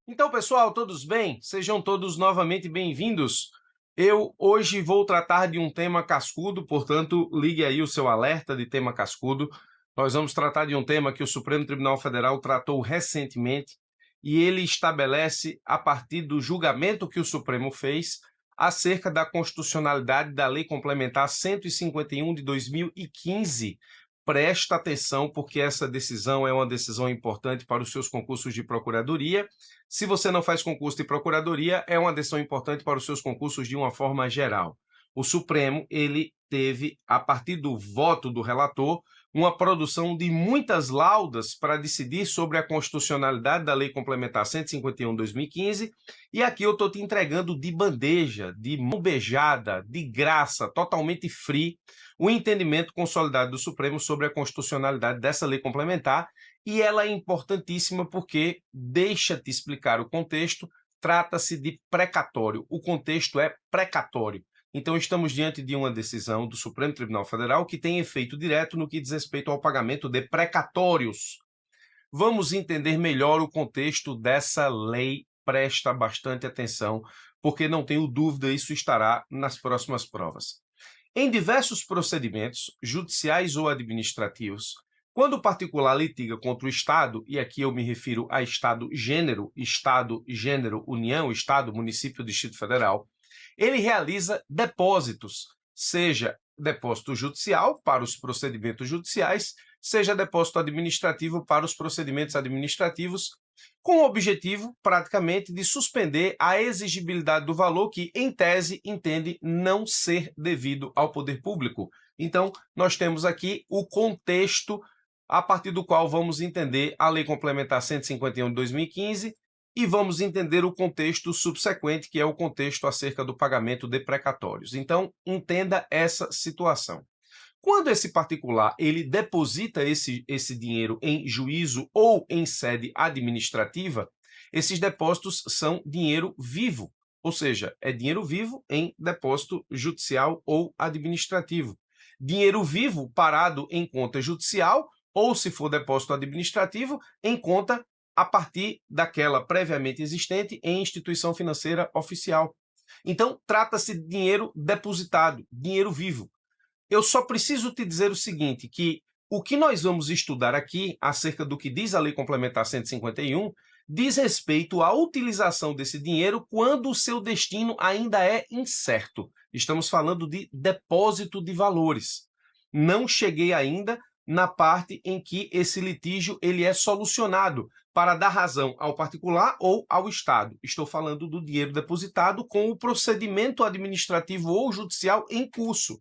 Então, pessoal, todos bem? Sejam todos novamente bem-vindos. Eu hoje vou tratar de um tema cascudo, portanto, ligue aí o seu alerta de tema cascudo. Nós vamos tratar de um tema que o Supremo Tribunal Federal tratou recentemente e ele estabelece, a partir do julgamento que o Supremo fez, acerca da constitucionalidade da Lei Complementar 151 de 2015. Presta atenção, porque essa decisão é uma decisão importante para os seus concursos de procuradoria. Se você não faz concurso de procuradoria, é uma decisão importante para os seus concursos de uma forma geral. O Supremo, ele teve, a partir do voto do relator, uma produção de muitas laudas para decidir sobre a constitucionalidade da Lei Complementar 151 de 2015, e aqui eu estou te entregando de bandeja, de mão beijada, de graça, totalmente free, o entendimento consolidado do Supremo sobre a constitucionalidade dessa lei complementar, e ela é importantíssima porque deixa-te explicar o contexto, trata-se de precatório, o contexto é precatório. Então, estamos diante de uma decisão do Supremo Tribunal Federal que tem efeito direto no que diz respeito ao pagamento de precatórios. Vamos entender melhor o contexto dessa lei, presta bastante atenção, porque não tenho dúvida, isso estará nas próximas provas. Em diversos procedimentos, judiciais ou administrativos, quando o particular litiga contra o Estado, e aqui eu me refiro a Estado, gênero, União, Estado, município, Distrito Federal, ele realiza depósitos, seja depósito judicial para os procedimentos judiciais, seja depósito administrativo para os procedimentos administrativos, com o objetivo, praticamente, de suspender a exigibilidade do valor que, em tese, entende não ser devido ao poder público. Então, nós temos aqui o contexto a partir do qual vamos entender a Lei Complementar 151 de 2015 e vamos entender o contexto subsequente, que é o contexto acerca do pagamento de precatórios. Então, entenda essa situação. Quando esse particular ele deposita esse dinheiro em juízo ou em sede administrativa, esses depósitos são dinheiro vivo, ou seja, é dinheiro vivo em depósito judicial ou administrativo. Dinheiro vivo parado em conta judicial ou, se for depósito administrativo, em conta a partir daquela previamente existente em instituição financeira oficial. Então, trata-se de dinheiro depositado, dinheiro vivo. Eu só preciso te dizer o seguinte, que o que nós vamos estudar aqui, acerca do que diz a Lei Complementar 151, diz respeito à utilização desse dinheiro quando o seu destino ainda é incerto. Estamos falando de depósito de valores. Não cheguei ainda na parte em que esse litígio ele é solucionado para dar razão ao particular ou ao Estado. Estou falando do dinheiro depositado com o procedimento administrativo ou judicial em curso.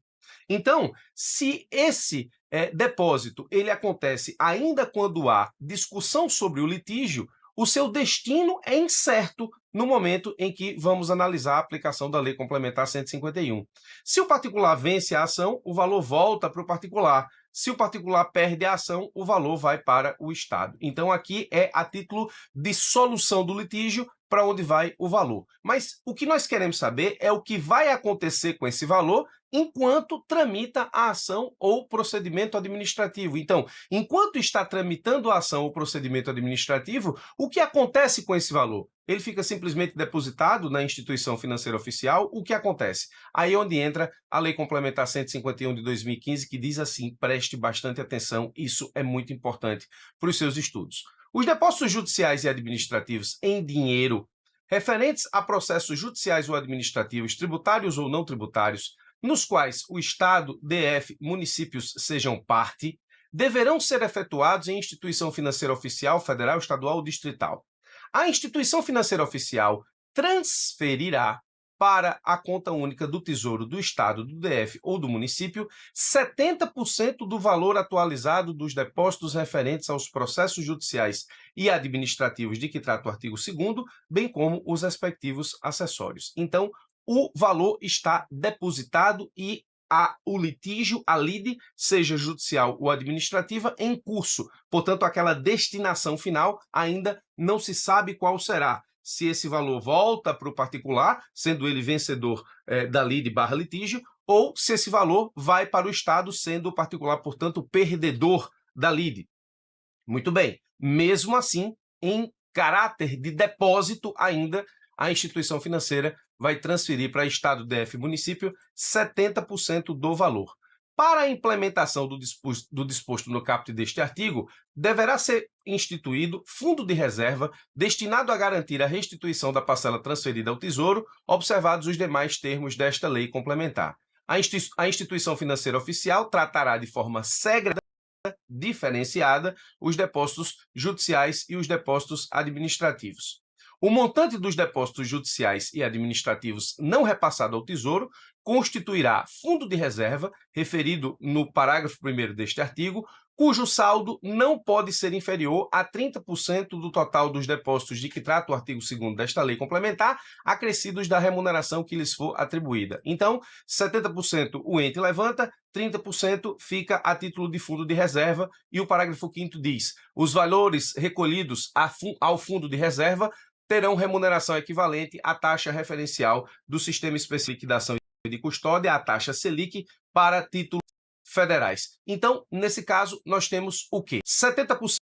Então, se esse depósito ele acontece ainda quando há discussão sobre o litígio, o seu destino é incerto no momento em que vamos analisar a aplicação da Lei Complementar 151. Se o particular vence a ação, o valor volta para o particular. Se o particular perde a ação, o valor vai para o Estado. Então, aqui é a título de solução do litígio para onde vai o valor. Mas o que nós queremos saber é o que vai acontecer com esse valor enquanto tramita a ação ou procedimento administrativo. Então, enquanto está tramitando a ação ou procedimento administrativo, o que acontece com esse valor? Ele fica simplesmente depositado na instituição financeira oficial? O que acontece? Aí é onde entra a Lei Complementar 151 de 2015, que diz assim, preste bastante atenção, isso é muito importante para os seus estudos. Os depósitos judiciais e administrativos em dinheiro, referentes a processos judiciais ou administrativos, tributários ou não tributários, nos quais o Estado, DF, municípios sejam parte, deverão ser efetuados em instituição financeira oficial, federal, estadual ou distrital. A instituição financeira oficial transferirá para a conta única do Tesouro do Estado, do DF ou do município 70% do valor atualizado dos depósitos referentes aos processos judiciais e administrativos de que trata o artigo 2º, bem como os respectivos acessórios. Então, o valor está depositado e o litígio, a lide, seja judicial ou administrativa, em curso. Portanto, aquela destinação final ainda não se sabe qual será. Se esse valor volta para o particular, sendo ele vencedor da lide / litígio, ou se esse valor vai para o Estado, sendo o particular, portanto, perdedor da lide. Muito bem. Mesmo assim, em caráter de depósito ainda, a instituição financeira vai transferir para Estado, DF e município 70% do valor. Para a implementação do disposto no caput deste artigo, deverá ser instituído fundo de reserva destinado a garantir a restituição da parcela transferida ao Tesouro, observados os demais termos desta lei complementar. A instituição financeira oficial tratará de forma segregada, diferenciada, os depósitos judiciais e os depósitos administrativos. O montante dos depósitos judiciais e administrativos não repassado ao Tesouro constituirá fundo de reserva, referido no parágrafo 1º deste artigo, cujo saldo não pode ser inferior a 30% do total dos depósitos de que trata o artigo 2º desta lei complementar, acrescidos da remuneração que lhes for atribuída. Então, 70% o ente levanta, 30% fica a título de fundo de reserva, e o parágrafo 5º diz: os valores recolhidos ao fundo de reserva terão remuneração equivalente à taxa referencial do Sistema Específico de Liquidação e de Custódia, a taxa Selic, para títulos federais. Então, nesse caso, nós temos o quê? 70%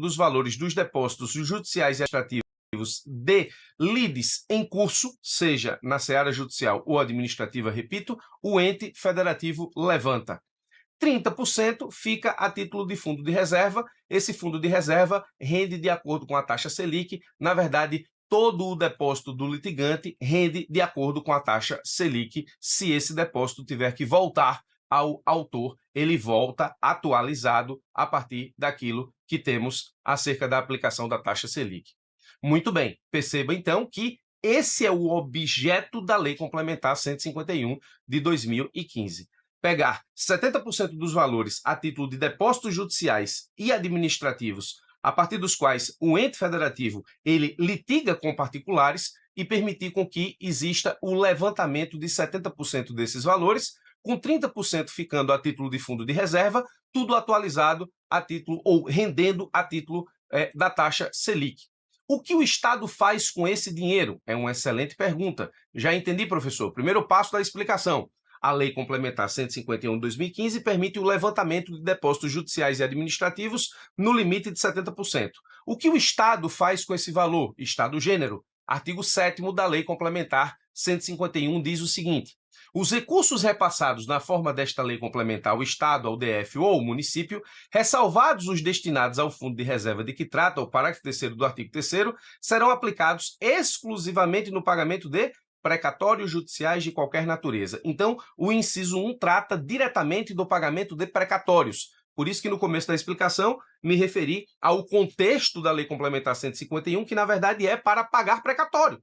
dos valores dos depósitos judiciais e administrativos de lides em curso, seja na seara judicial ou administrativa, repito, o ente federativo levanta. 30% fica a título de fundo de reserva. Esse fundo de reserva rende de acordo com a taxa Selic. Na verdade, todo o depósito do litigante rende de acordo com a taxa Selic. Se esse depósito tiver que voltar ao autor, ele volta atualizado a partir daquilo que temos acerca da aplicação da taxa Selic. Muito bem, perceba então que esse é o objeto da Lei Complementar 151 de 2015. Pegar 70% dos valores a título de depósitos judiciais e administrativos, a partir dos quais o ente federativo ele litiga com particulares, e permitir com que exista o levantamento de 70% desses valores, com 30% ficando a título de fundo de reserva, tudo atualizado a título ou rendendo a título da taxa Selic. O que o Estado faz com esse dinheiro? É uma excelente pergunta. Já entendi, professor. Primeiro passo da explicação. A Lei Complementar 151 de 2015 permite o levantamento de depósitos judiciais e administrativos no limite de 70%. O que o Estado faz com esse valor? Estado gênero. Artigo 7º da Lei Complementar 151 diz o seguinte: os recursos repassados na forma desta lei complementar ao Estado, ao DF ou ao município, ressalvados os destinados ao fundo de reserva de que trata o parágrafo 3º do artigo 3º, serão aplicados exclusivamente no pagamento de precatórios judiciais de qualquer natureza. Então, o inciso 1 trata diretamente do pagamento de precatórios. Por isso que no começo da explicação me referi ao contexto da Lei Complementar 151, que na verdade é para pagar precatório.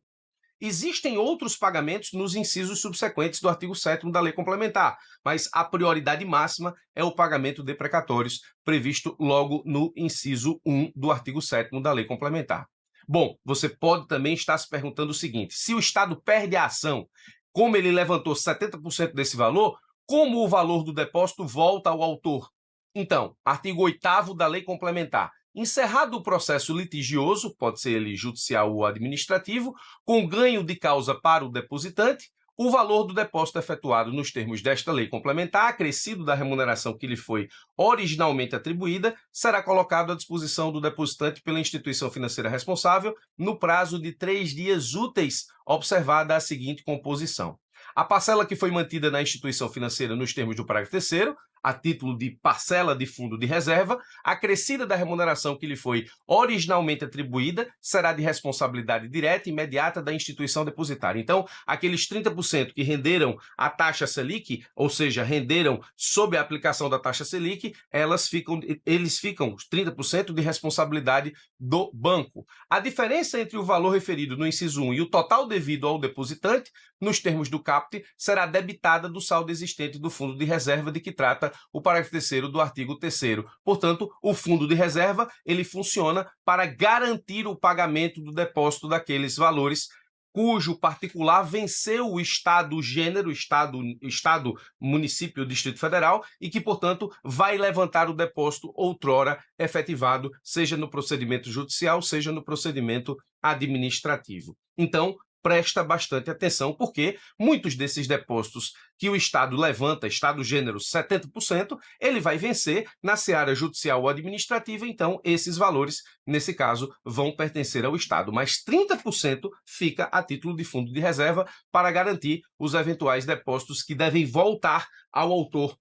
Existem outros pagamentos nos incisos subsequentes do artigo 7º da Lei Complementar, mas a prioridade máxima é o pagamento de precatórios, previsto logo no inciso 1 do artigo 7º da Lei Complementar. Bom, você pode também estar se perguntando o seguinte: se o Estado perde a ação, como ele levantou 70% desse valor, como o valor do depósito volta ao autor? Então, artigo 8º da Lei Complementar. Encerrado o processo litigioso, pode ser ele judicial ou administrativo, com ganho de causa para o depositante, o valor do depósito efetuado nos termos desta lei complementar, acrescido da remuneração que lhe foi originalmente atribuída, será colocado à disposição do depositante pela instituição financeira responsável no prazo de 3 dias úteis, observada a seguinte composição: a parcela que foi mantida na instituição financeira nos termos do parágrafo 3º, a título de parcela de fundo de reserva, acrescida da remuneração que lhe foi originalmente atribuída, será de responsabilidade direta e imediata da instituição depositária. Então, aqueles 30% que renderam a taxa Selic, ou seja, renderam sob a aplicação da taxa Selic, eles ficam 30% de responsabilidade do banco. A diferença entre o valor referido no inciso 1 e o total devido ao depositante, nos termos do caput, será debitada do saldo existente do fundo de reserva de que trata o parágrafo 3º do artigo 3º. Portanto, o fundo de reserva ele funciona para garantir o pagamento do depósito daqueles valores cujo particular venceu o Estado gênero, Estado, município, Distrito Federal, e que, portanto, vai levantar o depósito outrora efetivado, seja no procedimento judicial, seja no procedimento administrativo. Então, presta bastante atenção, porque muitos desses depósitos que o Estado levanta, Estado gênero 70%, ele vai vencer na seara judicial ou administrativa, então esses valores, nesse caso, vão pertencer ao Estado, mas 30% fica a título de fundo de reserva para garantir os eventuais depósitos que devem voltar ao autor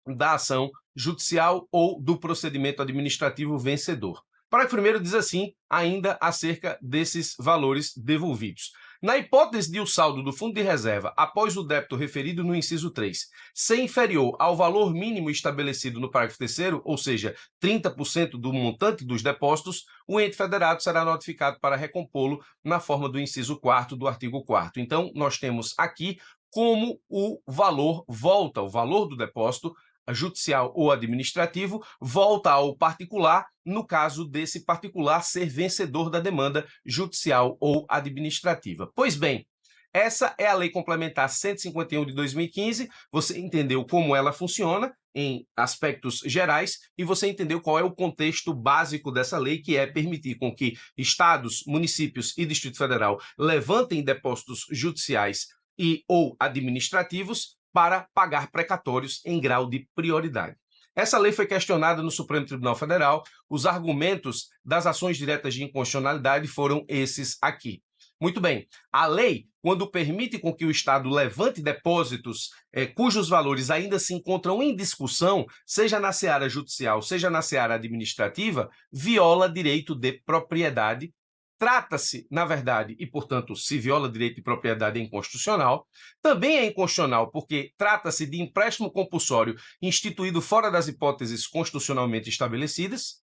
da ação judicial ou do procedimento administrativo vencedor. Parágrafo 1º diz assim, ainda acerca desses valores devolvidos. Na hipótese de o saldo do fundo de reserva após o débito referido no inciso 3 ser inferior ao valor mínimo estabelecido no parágrafo 3º, ou seja, 30% do montante dos depósitos, o ente federado será notificado para recompô-lo na forma do inciso 4º do artigo 4º. Então, nós temos aqui como o valor volta, o valor do depósito judicial ou administrativo, volta ao particular, no caso desse particular ser vencedor da demanda judicial ou administrativa. Pois bem, essa é a Lei Complementar 151 de 2015, você entendeu como ela funciona em aspectos gerais e você entendeu qual é o contexto básico dessa lei, que é permitir com que estados, municípios e Distrito Federal levantem depósitos judiciais e ou administrativos para pagar precatórios em grau de prioridade. Essa lei foi questionada no Supremo Tribunal Federal, os argumentos das ações diretas de inconstitucionalidade foram esses aqui. Muito bem, a lei, quando permite com que o Estado levante depósitos cujos valores ainda se encontram em discussão, seja na seara judicial, seja na seara administrativa, viola direito de propriedade. Trata-se, na verdade, e, portanto, se viola direito de propriedade é inconstitucional. Também é inconstitucional porque trata-se de empréstimo compulsório instituído fora das hipóteses constitucionalmente estabelecidas.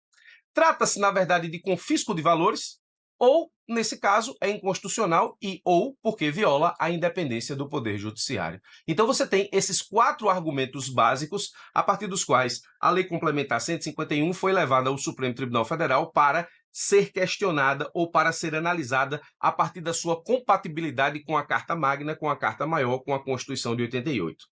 Trata-se, na verdade, de confisco de valores, ou, nesse caso, é inconstitucional e ou porque viola a independência do Poder Judiciário. Então, você tem esses 4 argumentos básicos a partir dos quais a Lei Complementar 151 foi levada ao Supremo Tribunal Federal para ser questionada ou para ser analisada a partir da sua compatibilidade com a Carta Magna, com a Carta Maior, com a Constituição de 88.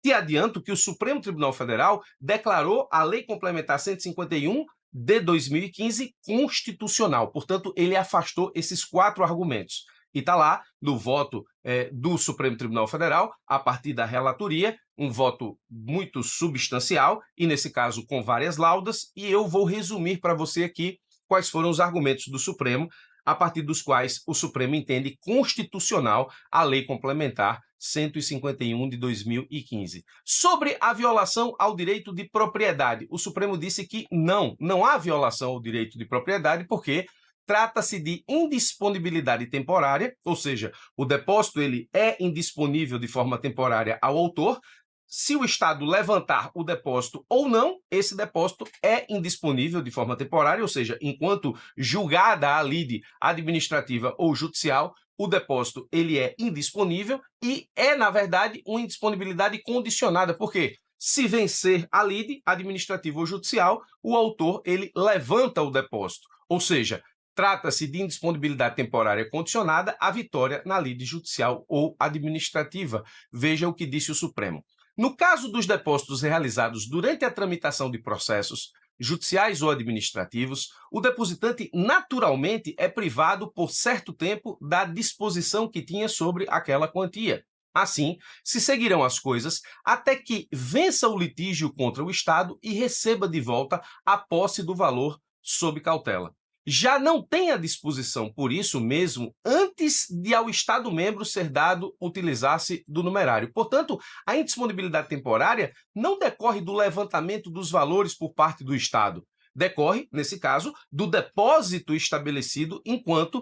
Te adianto que o Supremo Tribunal Federal declarou a Lei Complementar 151 de 2015 constitucional. Portanto, ele afastou esses 4 argumentos. E está lá no voto do Supremo Tribunal Federal, a partir da relatoria, um voto muito substancial, e nesse caso com várias laudas, e eu vou resumir para você aqui quais foram os argumentos do Supremo, a partir dos quais o Supremo entende constitucional a Lei Complementar 151 de 2015. Sobre a violação ao direito de propriedade, o Supremo disse que não há violação ao direito de propriedade, porque trata-se de indisponibilidade temporária, ou seja, o depósito ele é indisponível de forma temporária ao autor. Se o Estado levantar o depósito ou não, esse depósito é indisponível de forma temporária, ou seja, enquanto julgada a lide administrativa ou judicial, o depósito ele é indisponível e é, na verdade, uma indisponibilidade condicionada, porque se vencer a lide administrativa ou judicial, o autor ele levanta o depósito, ou seja, trata-se de indisponibilidade temporária condicionada à vitória na lide judicial ou administrativa. Veja o que disse o Supremo. No caso dos depósitos realizados durante a tramitação de processos judiciais ou administrativos, o depositante naturalmente é privado por certo tempo da disposição que tinha sobre aquela quantia. Assim, se seguirão as coisas até que vença o litígio contra o Estado e receba de volta a posse do valor sob cautela. Já não tem à disposição, por isso mesmo, antes de ao Estado-membro ser dado utilizar-se do numerário. Portanto, a indisponibilidade temporária não decorre do levantamento dos valores por parte do Estado. Decorre, nesse caso, do depósito estabelecido enquanto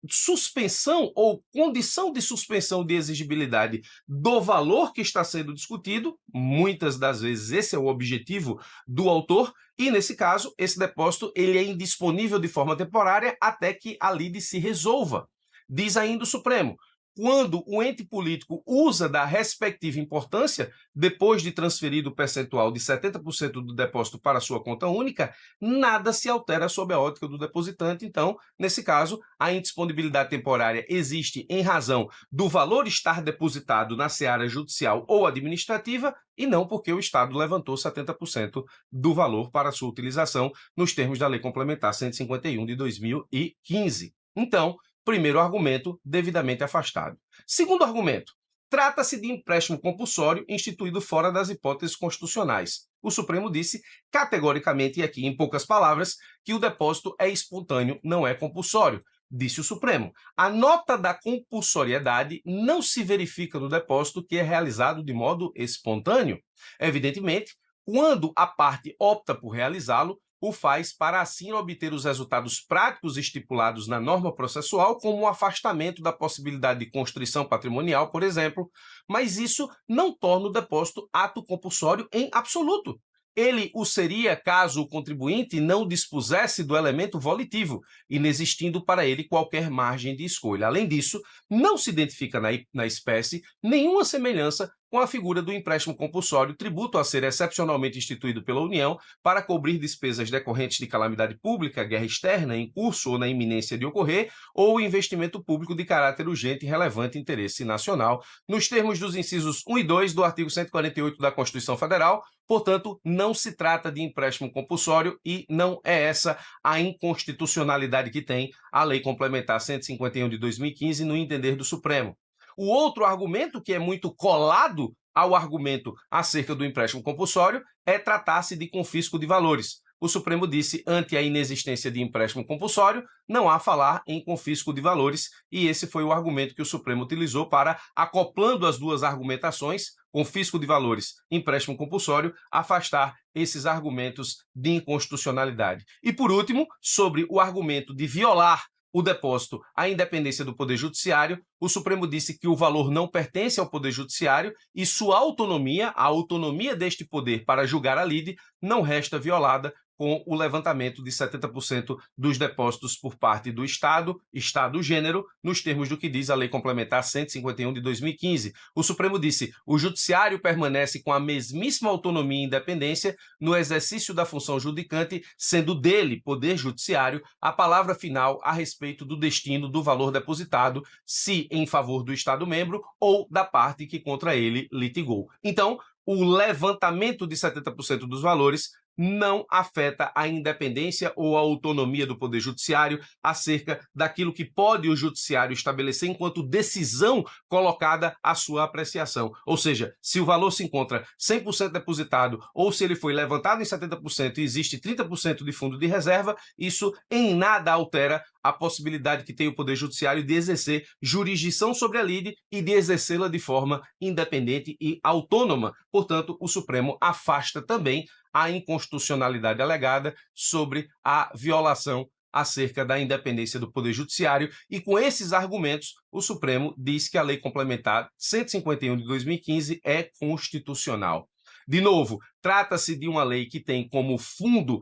suspensão ou condição de suspensão de exigibilidade do valor que está sendo discutido. Muitas das vezes esse é o objetivo do autor, e nesse caso, esse depósito ele é indisponível de forma temporária até que a lide se resolva. Diz ainda o Supremo, quando o ente político usa da respectiva importância, depois de transferido o percentual de 70% do depósito para sua conta única, nada se altera sob a ótica do depositante. Então, nesse caso, a indisponibilidade temporária existe em razão do valor estar depositado na seara judicial ou administrativa e não porque o Estado levantou 70% do valor para sua utilização nos termos da Lei Complementar 151 de 2015. Então, Primeiro argumento, devidamente afastado. Segundo argumento, trata-se de empréstimo compulsório instituído fora das hipóteses constitucionais. O Supremo disse categoricamente, e aqui em poucas palavras, que o depósito é espontâneo, não é compulsório. Disse o Supremo. A nota da compulsoriedade não se verifica no depósito que é realizado de modo espontâneo. Evidentemente, quando a parte opta por realizá-lo, o faz para assim obter os resultados práticos estipulados na norma processual, como o afastamento da possibilidade de constrição patrimonial, por exemplo, mas isso não torna o depósito ato compulsório em absoluto. Ele o seria caso o contribuinte não dispusesse do elemento volitivo, inexistindo para ele qualquer margem de escolha. Além disso, não se identifica na espécie nenhuma semelhança com a figura do empréstimo compulsório, tributo a ser excepcionalmente instituído pela União para cobrir despesas decorrentes de calamidade pública, guerra externa em curso ou na iminência de ocorrer, ou investimento público de caráter urgente e relevante interesse nacional, nos termos dos incisos 1 e 2 do artigo 148 da Constituição Federal. Portanto, não se trata de empréstimo compulsório e não é essa a inconstitucionalidade que tem a Lei Complementar 151 de 2015 no entender do Supremo. O outro argumento, que é muito colado ao argumento acerca do empréstimo compulsório, é tratar-se de confisco de valores. O Supremo disse, ante a inexistência de empréstimo compulsório, não há falar em confisco de valores, e esse foi o argumento que o Supremo utilizou para, acoplando as duas argumentações, confisco de valores, empréstimo compulsório, afastar esses argumentos de inconstitucionalidade. E, por último, sobre o argumento de violar o depósito à independência do Poder Judiciário, o Supremo disse que o valor não pertence ao Poder Judiciário e sua autonomia, a autonomia deste poder para julgar a lide, não resta violada com o levantamento de 70% dos depósitos por parte do Estado, Estado-gênero, nos termos do que diz a Lei Complementar 151 de 2015. O Supremo disse: o Judiciário permanece com a mesmíssima autonomia e independência no exercício da função judicante, sendo dele, Poder Judiciário, a palavra final a respeito do destino do valor depositado, se em favor do Estado-membro ou da parte que contra ele litigou. Então, o levantamento de 70% dos valores não afeta a independência ou a autonomia do Poder Judiciário acerca daquilo que pode o Judiciário estabelecer enquanto decisão colocada à sua apreciação. Ou seja, se o valor se encontra 100% depositado ou se ele foi levantado em 70% e existe 30% de fundo de reserva, isso em nada altera a possibilidade que tem o Poder Judiciário de exercer jurisdição sobre a lide e de exercê-la de forma independente e autônoma. Portanto, o Supremo afasta também a inconstitucionalidade alegada sobre a violação acerca da independência do Poder Judiciário, e com esses argumentos, o Supremo diz que a Lei Complementar 151 de 2015 é constitucional. De novo, trata-se de uma lei que tem como fundo,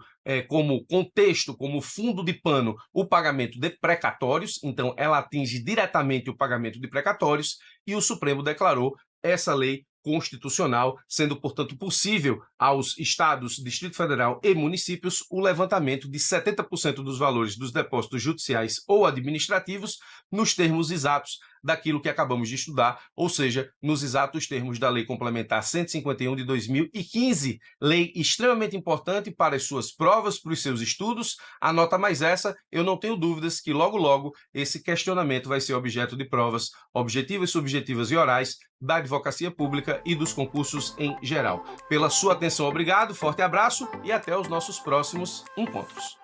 como contexto, como fundo de pano, o pagamento de precatórios, então ela atinge diretamente o pagamento de precatórios, e o Supremo declarou essa lei constitucional, sendo, portanto, possível aos estados, Distrito Federal e municípios o levantamento de 70% dos valores dos depósitos judiciais ou administrativos nos termos exatos daquilo que acabamos de estudar, ou seja, nos exatos termos da Lei Complementar 151 de 2015, lei extremamente importante para as suas provas, para os seus estudos. Anota mais essa, eu não tenho dúvidas que logo logo esse questionamento vai ser objeto de provas objetivas, subjetivas e orais da advocacia pública e dos concursos em geral. Pela sua atenção, obrigado, forte abraço e até os nossos próximos encontros.